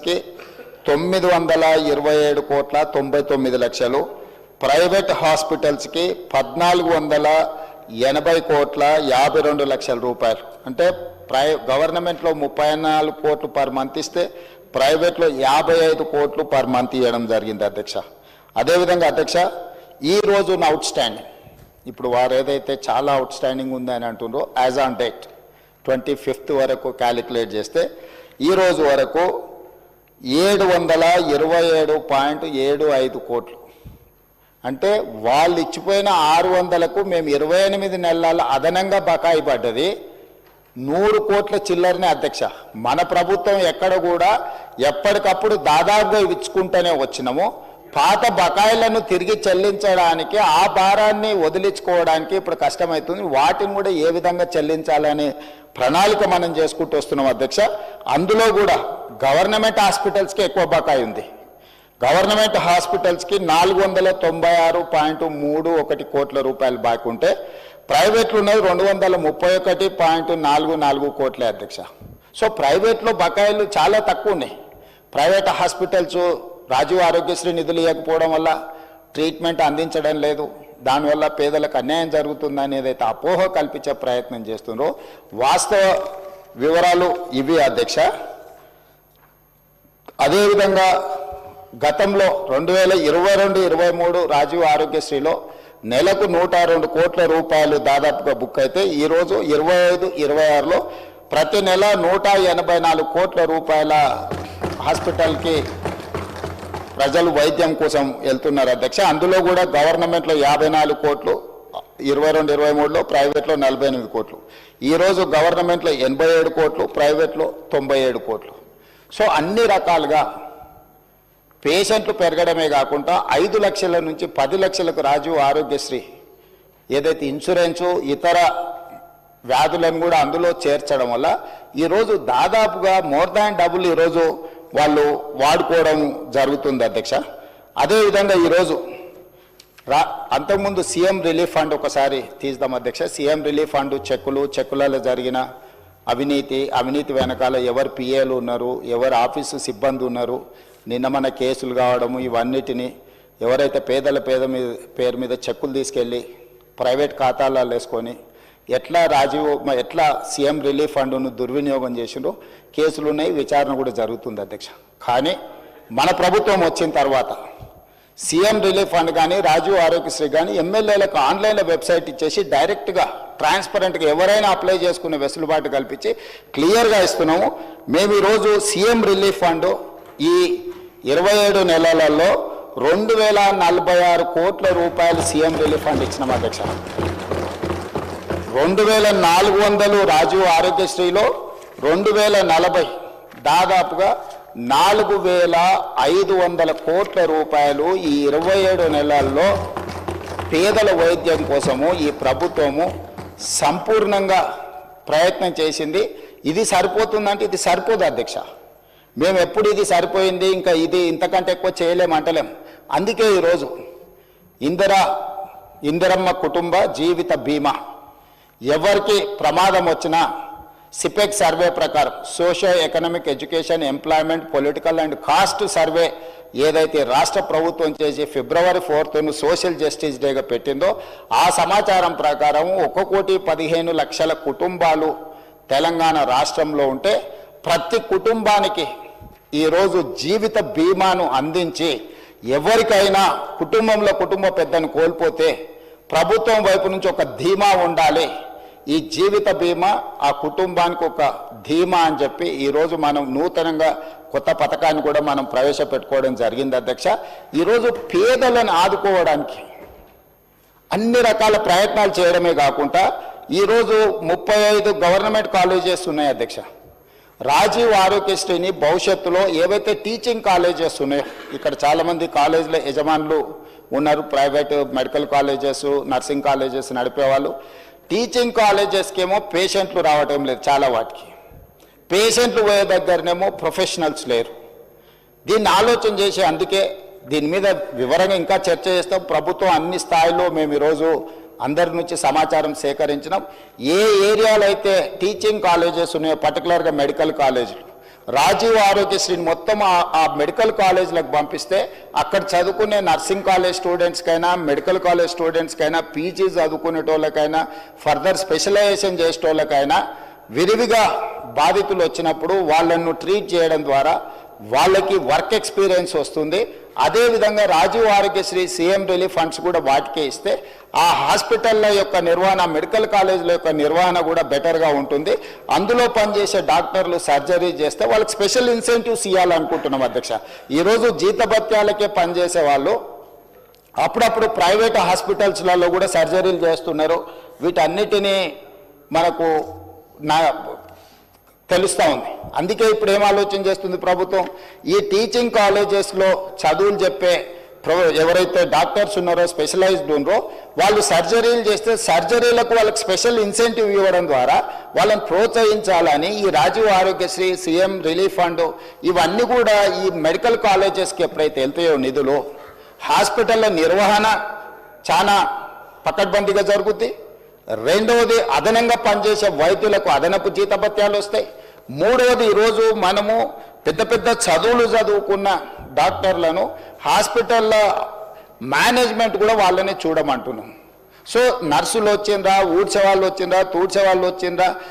కి 927 కోట్ల 99 లక్షలు, ప్రైవేట్ హాస్పిటల్స్ కి 1480 కోట్ల 52 లక్షల రూపాయలు. అంటే గవర్నమెంట్లో 34 కోట్లు పర్ మంత్ ఇస్తే ప్రైవేట్లో 55 కోట్లు పర్ మంత్ ఇవ్వడం జరిగింది అధ్యక్ష. అదేవిధంగా అధ్యక్ష, ఈ రోజు అవుట్ స్టాండింగ్, ఇప్పుడు వారు ఏదైతే చాలా అవుట్ స్టాండింగ్ ఉందని అంటుండ్రో, యాజ్ ఆన్ డేట్ 25th వరకు క్యాలిక్యులేట్ చేస్తే ఈ రోజు వరకు 727.75 కోట్లు. అంటే వాళ్ళు ఇచ్చిపోయిన 600కు మేము 28 నెలల అదనంగా బకాయి పడ్డది 100 కోట్ల చిల్లరనే అధ్యక్ష. మన ప్రభుత్వం ఎక్కడ కూడా ఎప్పటికప్పుడు దాదాపుగా ఇచ్చుకుంటూనే వచ్చినాము. పాత బకాయిలను తిరిగి చెల్లించడానికి, ఆ భారాన్ని వదిలించుకోవడానికి ఇప్పుడు కష్టమవుతుంది. వాటిని కూడా ఏ విధంగా చెల్లించాలనే ప్రణాళిక మనం చేసుకుంటూ వస్తున్నాం అధ్యక్ష. అందులో కూడా గవర్నమెంట్ హాస్పిటల్స్కి ఎక్కువ బకాయి ఉంది. గవర్నమెంట్ హాస్పిటల్స్కి 496.31 కోట్ల రూపాయలు బాకీ ఉంటే ప్రైవేట్లు ఉన్నది 231.44 కోట్లే అధ్యక్ష. సో ప్రైవేట్లో బకాయిలు చాలా తక్కువ ఉన్నాయి. ప్రైవేట్ హాస్పిటల్స్ రాజీవ్ ఆరోగ్యశ్రీ నిధులు ఇవ్వకపోవడం వల్ల ట్రీట్మెంట్ అందించడం లేదు, దానివల్ల పేదలకు అన్యాయం జరుగుతుందని ఏదైతే అపోహ కల్పించే ప్రయత్నం చేస్తున్నారో, వాస్తవ వివరాలు ఇవి అధ్యక్ష. అదేవిధంగా గతంలో 2022-23 రాజీవ్ ఆరోగ్యశ్రీలో నెలకు 102 కోట్ల రూపాయలు దాదాపుగా బుక్ అయితే ఈరోజు 25-26లో ప్రతి నెల 184 కోట్ల రూపాయల హాస్పిటల్కి ప్రజలు వైద్యం కోసం వెళ్తున్నారు అధ్యక్ష. అందులో కూడా గవర్నమెంట్లో 54 కోట్లు, 22-23లో ప్రైవేట్లో 48 కోట్లు. ఈరోజు గవర్నమెంట్లో 87 కోట్లు, ప్రైవేట్లో 97 కోట్లు. సో అన్ని రకాలుగా పేషెంట్లు పెరగడమే కాకుండా 5 లక్షల నుంచి 10 లక్షలకు రాజీవ్ ఆరోగ్యశ్రీ ఏదైతే ఇన్సూరెన్సు ఇతర వ్యాధులను కూడా అందులో చేర్చడం వల్ల ఈరోజు దాదాపుగా మోర్ దాన్ డబుల్ ఈరోజు వాళ్ళు వాడుకోవడం జరుగుతుంది అధ్యక్ష. అదేవిధంగా ఈరోజు అంతకుముందు సీఎం రిలీఫ్ ఫండ్ ఒకసారి తీద్దాం అధ్యక్ష. సీఎం రిలీఫ్ ఫండ్ చెక్కులలో జరిగిన అవినీతి వెనకాల ఎవరు పిఏలు ఉన్నారు, ఎవరు ఆఫీసు సిబ్బంది ఉన్నారు, నిన్న మన కేసులు కావడము, ఇవన్నిటిని ఎవరైతే పేరు మీద చెక్కులు తీసుకెళ్ళి ప్రైవేట్ ఖాతాలలో వేసుకొని ఎట్లా సీఎం రిలీఫ్ ఫండ్ను దుర్వినియోగం చేసిండ్రో కేసులు ఉన్నాయి, విచారణ కూడా జరుగుతుంది అధ్యక్ష. కానీ మన ప్రభుత్వం వచ్చిన తర్వాత సీఎం రిలీఫ్ ఫండ్ కానీ రాజీవ్ ఆరోగ్యశ్రీ కానీ ఎమ్మెల్యేలకు ఆన్లైన్లో వెబ్సైట్ ఇచ్చేసి డైరెక్ట్గా ట్రాన్స్పరెంట్గా ఎవరైనా అప్లై చేసుకునే వెసులుబాటు కల్పించి క్లియర్గా ఇస్తున్నాము. మేము ఈరోజు సీఎం రిలీఫ్ ఫండ్ ఈ 27 నెలలలో 2046 కోట్ల రూపాయలు సీఎం రిలీఫ్ ఫండ్ ఇచ్చినాం అధ్యక్ష. 2400 రాజీవ్ ఆరోగ్యశ్రీలో 2040 దాదాపుగా 4500 కోట్ల రూపాయలు ఈ 27 నెలల్లో పేదల వైద్యం కోసము ఈ ప్రభుత్వము సంపూర్ణంగా ప్రయత్నం చేసింది. ఇది సరిపోతుందంటే ఇది సరిపోదు అధ్యక్ష. మేము ఎప్పుడు ఇది సరిపోయింది ఇంకా ఇంతకంటే ఎక్కువ చేయలేమంటలేం. అందుకే ఈరోజు ఇందిరమ్మ కుటుంబ జీవిత బీమా, ఎవరికి ప్రమాదం వచ్చినా సిపెక్ సర్వే ప్రకారం socio economic education employment political and caste survey ఏదైతే రాష్ట్ర ప్రభుత్వం చేసి February 4th సోషల్ జస్టిస్ డేగా పెట్టిందో ఆ సమాచారం ప్రకారం 1,15,00,000 కుటుంబాలు తెలంగాణ రాష్ట్రంలో ఉంటే ప్రతి కుటుంబానికి ఈరోజు జీవిత బీమాను అందించి ఎవరికైనా కుటుంబ పెద్దను కోల్పోతే ప్రభుత్వం వైపు నుంచి ఒక ధీమా ఉండాలి, ఈ జీవిత బీమా ఆ కుటుంబానికి ఒక ధీమా అని చెప్పి ఈరోజు మనం నూతనంగా కొత్త పథకాన్ని కూడా మనం ప్రవేశపెట్టుకోవడం జరిగింది అధ్యక్ష. ఈరోజు పేదలను ఆదుకోవడానికి అన్ని రకాల ప్రయత్నాలు చేయడమే కాకుండా ఈరోజు 35 గవర్నమెంట్ కాలేజెస్ ఉన్నాయి అధ్యక్ష. రాజీవ్ ఆరోగ్యశ్రీని భవిష్యత్తులో ఏవైతే టీచింగ్ కాలేజెస్ ఉన్నాయో, ఇక్కడ చాలామంది కాలేజీల యజమానులు ఉన్నారు, private medical colleges nursing colleges నడిపేవాళ్ళు. టీచింగ్ కాలేజెస్కేమో పేషెంట్లు రావటం లేదు, చాలా వాటికి పేషెంట్లు పోయే దగ్గరనేమో ప్రొఫెషనల్స్ లేరు. దీన్ని ఆలోచన చేసి అందుకే దీని మీద వివరంగా ఇంకా చర్చ చేస్తాం. ప్రభుత్వం అన్ని స్థాయిలో మేము ఈరోజు అందరి నుంచి సమాచారం సేకరించినాం. ఏ ఏరియాలో అయితే టీచింగ్ కాలేజెస్ ఉన్నాయో, పర్టికులర్గా మెడికల్ కాలేజీలు, రాజీవ్ ఆరోగ్యశ్రీని మొత్తం ఆ మెడికల్ కాలేజ్లకు పంపిస్తే అక్కడ చదువుకునే నర్సింగ్ కాలేజ్ స్టూడెంట్స్కైనా మెడికల్ కాలేజ్ స్టూడెంట్స్కైనా పీజీ చదువుకునేటోళ్ళకైనా ఫర్దర్ స్పెషలైజేషన్ చేసేటోళ్ళకైనా విరివిగా బాధితులు వచ్చినప్పుడు వాళ్ళను ట్రీట్ చేయడం ద్వారా వాళ్ళకి వర్క్ ఎక్స్పీరియన్స్ వస్తుంది. అదేవిధంగా Rajiv Aarogyasri CM relief funds కూడా వాటికే ఇస్తే ఆ హాస్పిటల్ల యొక్క నిర్వహణ మెడికల్ కాలేజీల యొక్క నిర్వహణ కూడా బెటర్గా ఉంటుంది. అందులో పనిచేసే డాక్టర్లు సర్జరీ చేస్తే వాళ్ళకి స్పెషల్ ఇన్సెంటివ్స్ ఇవ్వాలనుకుంటున్నాం అధ్యక్ష. ఈరోజు జీతభత్యాలకే పనిచేసే వాళ్ళు అప్పుడప్పుడు ప్రైవేట్ హాస్పిటల్స్లలో కూడా సర్జరీలు చేస్తున్నారు. వీటన్నిటినీ మనకు తెలుస్తూ ఉంది. అందుకే ఇప్పుడు ఏం ఆలోచన చేస్తుంది ప్రభుత్వం, ఈ టీచింగ్ కాలేజెస్లో చదువులు చెప్పే ఎవరైతే డాక్టర్స్ ఉన్నారో స్పెషలైజ్డ్ ఉన్నారో వాళ్ళు సర్జరీలు చేస్తే సర్జరీలకు వాళ్ళకి స్పెషల్ ఇన్సెంటివ్ ఇవ్వడం ద్వారా వాళ్ళని ప్రోత్సహించాలని ఈ Rajiv Aarogyasri CM relief fund ఇవన్నీ కూడా ఈ మెడికల్ కాలేజెస్కి ఎప్పుడైతే వెళ్తాయో నిధులు హాస్పిటల్ల నిర్వహణ చాలా పకడ్బందీగా జరుగుద్ది. రెండవది అదనంగా పనిచేసే వైద్యులకు అదనపు జీతభత్యాలు వస్తాయి. మూడవది ఈరోజు మనము పెద్ద పెద్ద చదువులు చదువుకున్న డాక్టర్లను హాస్పిటల్ల మేనేజ్మెంట్ కూడా వాళ్ళని చూడమంటున్నాం. సో నర్సులు వచ్చిండ్రా, ఊడ్చే వాళ్ళు వచ్చిండ్రా, తూడ్చే వాళ్ళు వచ్చిండ్రా,